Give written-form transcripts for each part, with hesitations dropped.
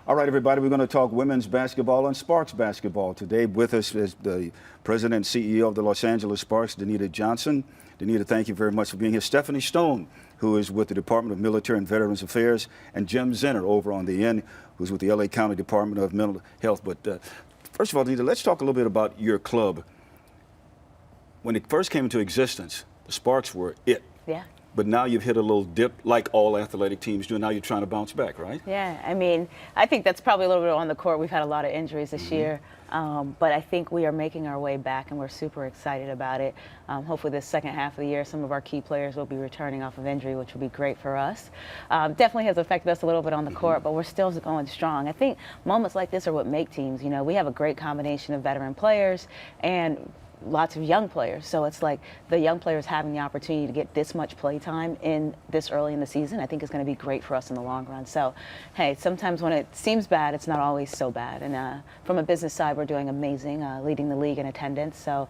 All right, everybody, we're going to talk women's basketball and Sparks basketball. Today with us is the president and CEO of the Los Angeles Sparks, Danita Johnson. Danita, thank you very much for being here. Stephanie Stone, who is with the Department of Military and Veterans Affairs, and Jim Zinner over on the end, who's with the LA County Department of Mental Health. But first of all, Danita, let's talk a little bit about your club. When it first came into existence, the Sparks were it. Yeah. But now you've hit a little dip like all athletic teams do, and now you're trying to bounce back, right? Yeah, I mean, I think that's probably a little bit on the court. We've had a lot of injuries this year, but I think we are making our way back, and we're super excited about it. Hopefully this second half of the year, some of our key players will be returning off of injury, which will be great for us. Definitely has affected us a little bit on the court, but we're still going strong. I think moments like this are what make teams. You know, we have a great combination of veteran players and lots of young players, so it's like the young players having the opportunity to get this much play time in this early in the season, I think is going to be great for us in the long run. So, hey, sometimes when it seems bad, it's not always so bad. And from a business side, we're doing amazing, leading the league in attendance. So,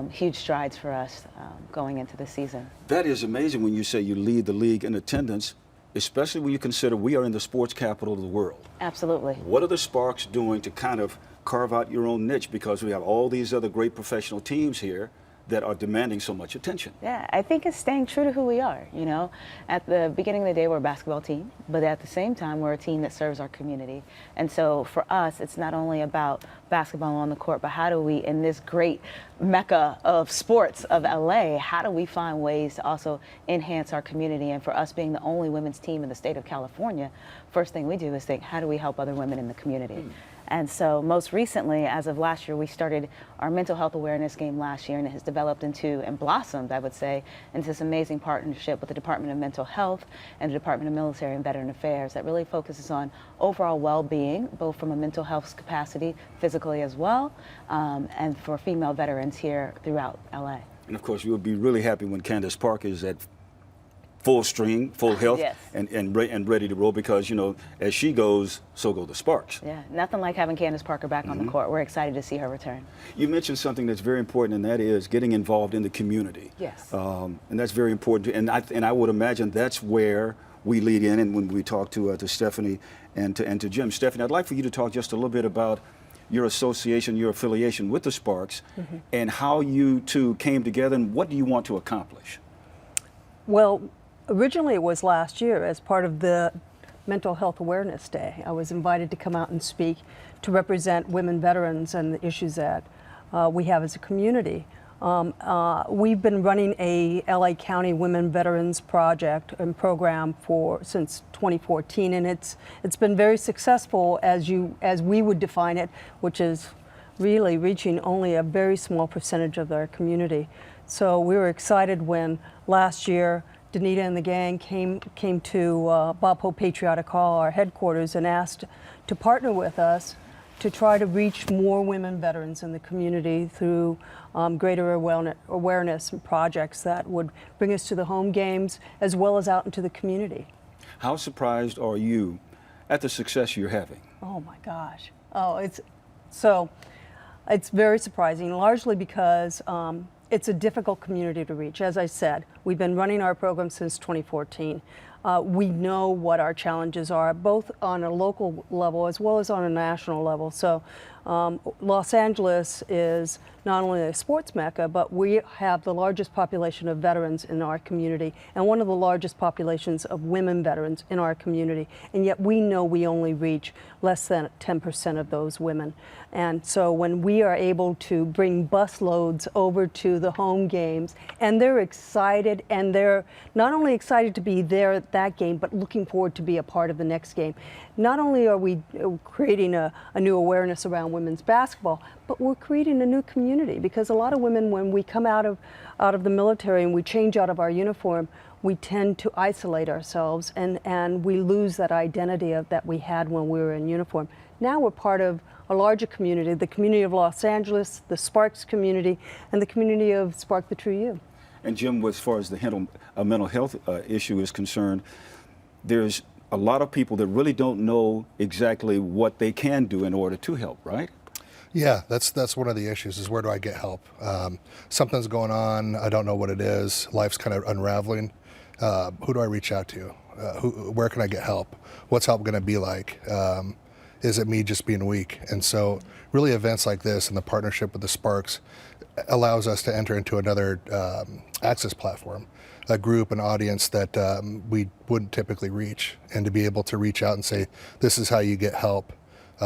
huge strides for us going into the season. That is amazing when you say you lead the league in attendance, especially when you consider we are in the sports capital of the world. Absolutely. What are the Sparks doing to kind of carve out your own niche, because we have all these other great professional teams here that are demanding so much attention? Yeah, I think it's staying true to who we are. You know, at the beginning of the day, we're a basketball team, but at the same time, we're a team that serves our community. And so for us, it's not only about basketball on the court, but how do we, in this great mecca of sports of LA, how do we find ways to also enhance our community? And for us being the only women's team in the state of California, first thing we do is think, how do we help other women in the community? And so most recently, as of last year, we started our mental health awareness game last year, and it has developed into, and blossomed, I would say, into this amazing partnership with the Department of Mental Health and the Department of Military and Veteran Affairs that really focuses on overall well-being, both from a mental health capacity, physically as well, and for female veterans here throughout LA. And of course, you'll be really happy when Candace Parkers is at full stream, full health, Yes. and ready to roll, because, you know, as she goes, so go the Sparks. Yeah, nothing like having Candace Parker back on the court. We're excited to see her return. You mentioned something that's very important, and that is getting involved in the community. Yes. And that's very important. And I would imagine that's where we lead in, and when we talk to Stephanie and to Jim. Stephanie, I'd like for you to talk just a little bit about your association, your affiliation with the Sparks, and how you two came together, and what do you want to accomplish? Well, originally it was last year as part of the Mental Health Awareness Day. I was invited to come out and speak to represent women veterans and the issues that we have as a community. We've been running a LA County Women Veterans Project and program since 2014, and it's been very successful as we would define it, which is really reaching only a very small percentage of our community. So we were excited when last year Danita and the gang came to Bob Hope Patriotic Hall, our headquarters, and asked to partner with us to try to reach more women veterans in the community through greater awareness and projects that would bring us to the home games as well as out into the community. How surprised are you at the success you're having? Oh my gosh. Oh, it's very surprising, largely because it's a difficult community to reach. As I said, we've been running our program since 2014. We know what our challenges are, both on a local level as well as on a national level. So Los Angeles is not only a sports mecca, but we have the largest population of veterans in our community and one of the largest populations of women veterans in our community. And yet we know we only reach less than 10% of those women. And so when we are able to bring bus loads over to the home games, and they're excited, and they're not only excited to be there at that game, but looking forward to be a part of the next game. Not only are we creating a new awareness around women's basketball, but we're creating a new community, because a lot of women, when we come out of the military and we change out of our uniform, we tend to isolate ourselves, and we lose that identity that we had when we were in uniform. Now we're part of a larger community, the community of Los Angeles, the Sparks community, and the community of Spark the True You. And Jim, as far as the mental health issue is concerned, there's a lot of people that really don't know exactly what they can do in order to help, right? Yeah, that's one of the issues, is where do I get help? Something's going on, I don't know what it is, life's kind of unraveling. Who do I reach out to? Where can I get help? What's help going to be like? is it me just being weak? And so really events like this and the partnership with the Sparks allows us to enter into another access platform, a group, an audience that we wouldn't typically reach, and to be able to reach out and say, this is how you get help.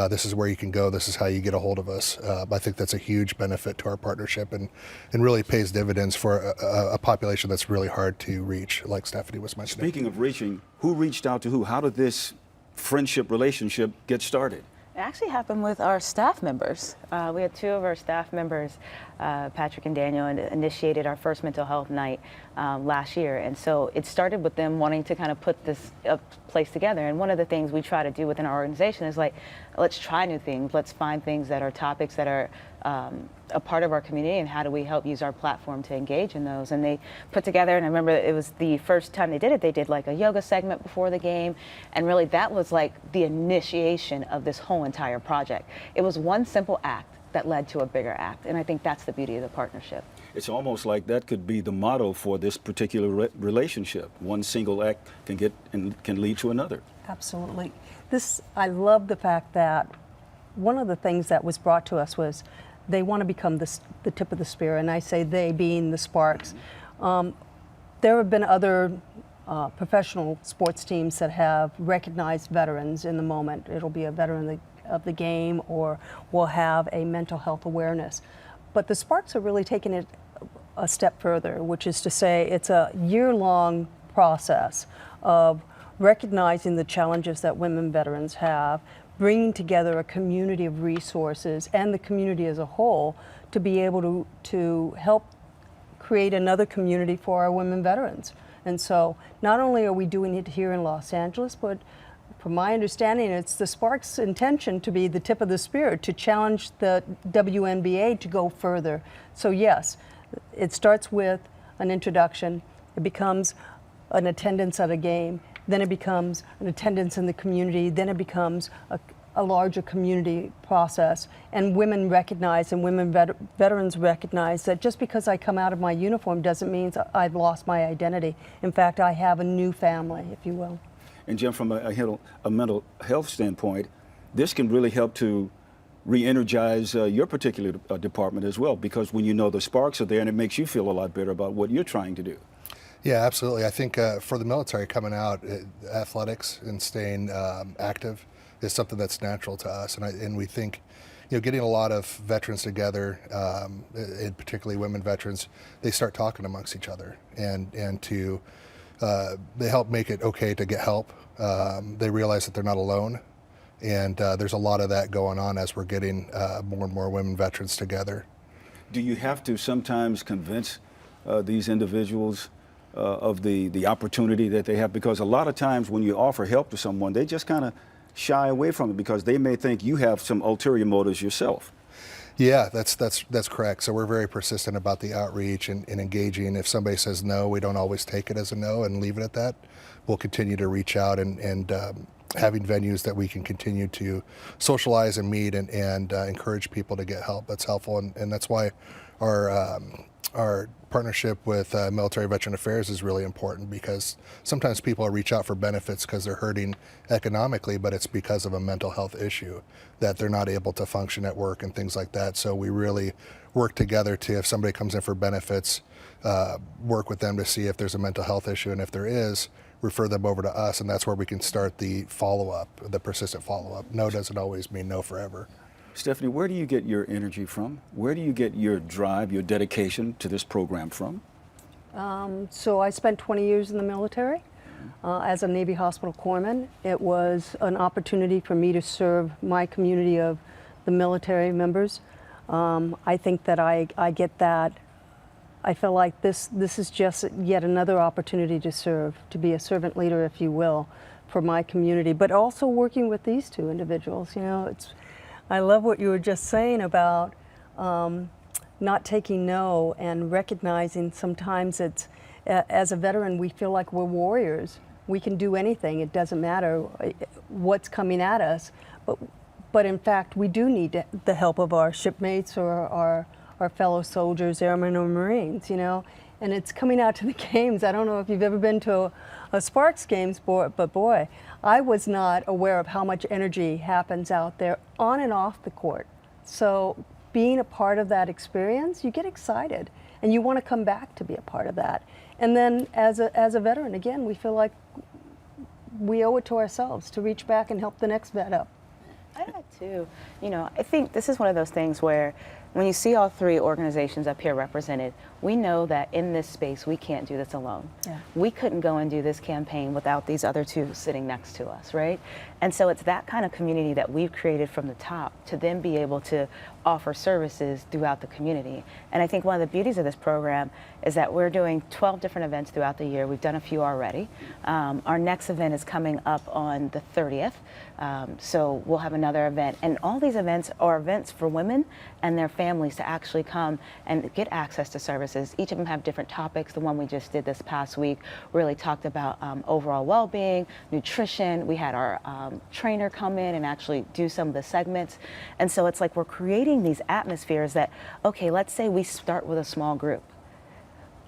This is where you can go. This is how you get a hold of us. I think that's a huge benefit to our partnership and really pays dividends for a population that's really hard to reach, like Stephanie was mentioning. Speaking of reaching, who reached out to who? How did this friendship relationship get started? It actually happened with our staff members. We had two of our staff members, Patrick and Daniel, initiated our first mental health night last year. And so it started with them wanting to kind of put this place together. And one of the things we try to do within our organization is like, let's try new things. Let's find things that are topics that are a part of our community, and how do we help use our platform to engage in those. And they put together, and I remember it was the first time they did like a yoga segment before the game, and really that was like the initiation of this whole entire project. It was one simple act that led to a bigger act, and I think that's the beauty of the partnership. It's almost like that could be the motto for this particular relationship. One single act can lead to another. Absolutely. I love the fact that one of the things that was brought to us was they want to become the tip of the spear, and I say they being the Sparks. There have been other professional sports teams that have recognized veterans in the moment. It'll be a veteran of the game, or will have a mental health awareness. But the Sparks are really taking it a step further, which is to say it's a year-long process of recognizing the challenges that women veterans have, bringing together a community of resources and the community as a whole to be able to help create another community for our women veterans. And so not only are we doing it here in Los Angeles, but from my understanding, it's the Sparks' intention to be the tip of the spear, to challenge the WNBA to go further. So yes, it starts with an introduction, it becomes an attendance at a game, then it becomes an attendance in the community, then it becomes a larger community process. And women recognize, and women veterans recognize, that just because I come out of my uniform doesn't mean I've lost my identity. In fact, I have a new family, if you will. And Jim, from a mental health standpoint, this can really help to re-energize your particular department as well, because when you know the Sparks are there, and it makes you feel a lot better about what you're trying to do. Yeah, absolutely. I think for the military coming out, athletics and staying active is something that's natural to us. And we think, getting a lot of veterans together, and particularly women veterans, they start talking amongst each other, and they help make it okay to get help. They realize that they're not alone. And there's a lot of that going on as we're getting more and more women veterans together. Do you have to sometimes convince these individuals of the opportunity that they have? Because a lot of times when you offer help to someone, they just kind of shy away from it because they may think you have some ulterior motives yourself. Yeah, that's correct. So we're very persistent about the outreach and engaging. If somebody says no, we don't always take it as a no and leave it at that. We'll continue to reach out and having venues that we can continue to socialize and meet and encourage people to get help. That's helpful, and that's why our partnership with Military Veteran Affairs is really important, because sometimes people reach out for benefits because they're hurting economically, but it's because of a mental health issue that they're not able to function at work and things like that. So we really work together to, if somebody comes in for benefits, work with them to see if there's a mental health issue, and if there is, refer them over to us, and that's where we can start the follow-up, the persistent follow-up. No doesn't always mean no forever. Stephanie, where do you get your energy from? Where do you get your drive, your dedication to this program from? So I spent 20 years in the military as a Navy hospital corpsman. It was an opportunity for me to serve my community of the military members. I think that I get that. I feel like this is just yet another opportunity to serve, to be a servant leader, if you will, for my community, but also working with these two individuals. I love what you were just saying about not taking no and recognizing sometimes it's, as a veteran, we feel like we're warriors. We can do anything. It doesn't matter what's coming at us. But in fact, we do need the help of our shipmates or our fellow soldiers, airmen or Marines, and it's coming out to the games. I don't know if you've ever been to a Sparks games, but boy, I was not aware of how much energy happens out there on and off the court. So being a part of that experience, you get excited and you want to come back to be a part of that. And then as a veteran, again, we feel like we owe it to ourselves to reach back and help the next vet up. I had too. You know, I think this is one of those things where when you see all three organizations up here represented, we know that in this space we can't do this alone. Yeah. We couldn't go and do this campaign without these other two sitting next to us, right? And so it's that kind of community that we've created from the top to then be able to offer services throughout the community. And I think one of the beauties of this program is that we're doing 12 different events throughout the year. We've done a few already. Our next event is coming up on the 30th. So we'll have another event. And all these events are events for women and their families to actually come and get access to services. Each of them have different topics. The one we just did this past week really talked about overall well-being, nutrition. We had our trainer come in and actually do some of the segments. And so it's like we're creating these atmospheres that, okay, let's say we start with a small group.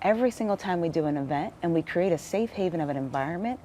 Every single time we do an event and we create a safe haven of an environment,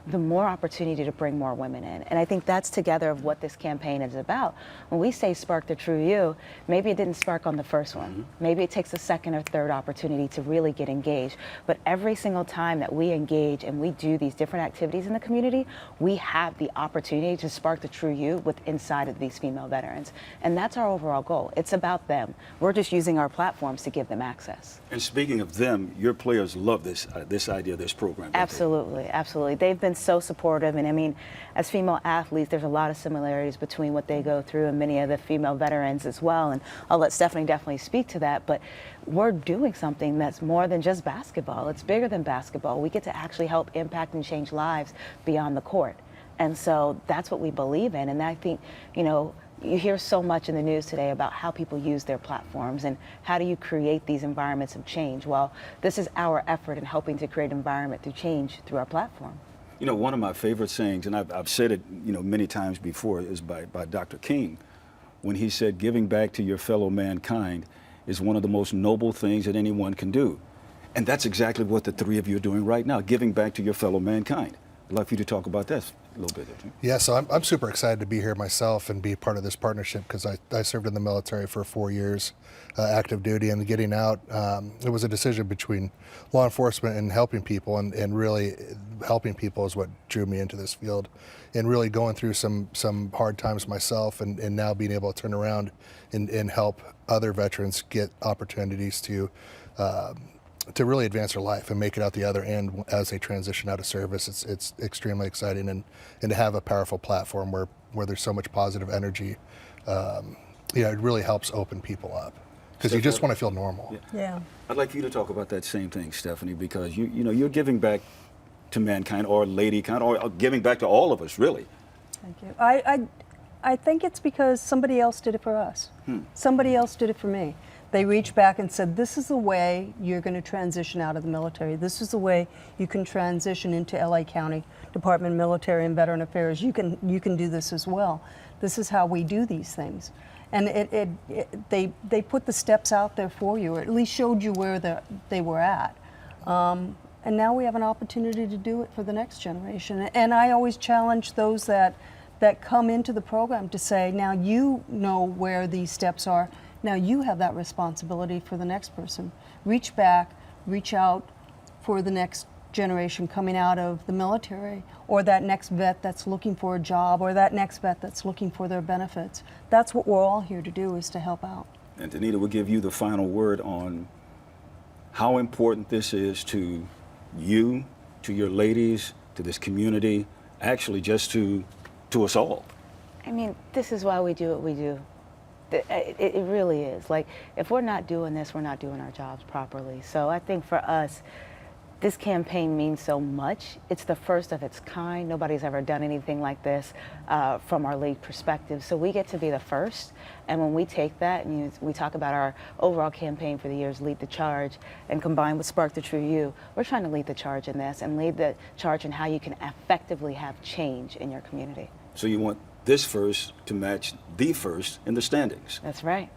the more opportunity to bring more women in. And I think that's together of what this campaign is about. When we say spark the true you, maybe it didn't spark on the first one. Maybe it takes a second or third opportunity to really get engaged. But every single time that we engage and we do these different activities in the community, we have the opportunity to spark the true you with inside of these female veterans. And that's our overall goal. It's about them. We're just using our platforms to give them access. And speaking of them, your players love this idea, this program. don't they? Absolutely, absolutely. They've been so supportive, and I mean, as female athletes, there's a lot of similarities between what they go through and many of the female veterans as well, and I'll let Stephanie definitely speak to that, but we're doing something that's more than just basketball. It's bigger than basketball. We get to actually help impact and change lives beyond the court, and so that's what we believe in. And I think, you know, you hear so much in the news today about how people use their platforms and how do you create these environments of change. Well, this is our effort in helping to create environment through change through our platform. You know, one of my favorite sayings, and I've said it, you know, many times before, is by Dr. King, when he said, giving back to your fellow mankind is one of the most noble things that anyone can do. And that's exactly what the three of you are doing right now, giving back to your fellow mankind. I'd like for you to talk about that a little bit. Yeah, so I'm super excited to be here myself and be part of this partnership because I served in the military for 4 years, active duty, and getting out, it was a decision between law enforcement and helping people, and really helping people is what drew me into this field, and really going through some hard times myself, and now being able to turn around and help other veterans get opportunities to really advance their life and make it out the other end as they transition out of service. It's extremely exciting, and to have a powerful platform where there's so much positive energy, it really helps open people up because you just want to feel normal. Yeah. I'd like for you to talk about that same thing, Stephanie, because you know you're giving back to mankind or ladykind or giving back to all of us, really. Thank you. I think it's because somebody else did it for us. Somebody else did it for me. They reached back and said, this is the way you're going to transition out of the military. This is the way you can transition into LA County Department of Military and Veteran Affairs. You can do this as well. This is how we do these things. And they put the steps out there for you, or at least showed you where they were at. And now we have an opportunity to do it for the next generation. And I always challenge those that come into the program to say, now you know where these steps are. Now you have that responsibility for the next person. Reach back, reach out for the next generation coming out of the military, or that next vet that's looking for a job, or that next vet that's looking for their benefits. That's what we're all here to do, is to help out. And Danita, we'll give you the final word on how important this is to you, to your ladies, to this community, actually just to us all. I mean, this is why we do what we do. It really is. Like, if we're not doing this, we're not doing our jobs properly. So I think for us, this campaign means so much. It's the first of its kind. Nobody's ever done anything like this from our league perspective. So we get to be the first. And when we take that, and we talk about our overall campaign for the years, Lead the Charge, and combined with Spark the True You, we're trying to lead the charge in this and lead the charge in how you can effectively have change in your community. So you want this first to match the first in the standings. That's right.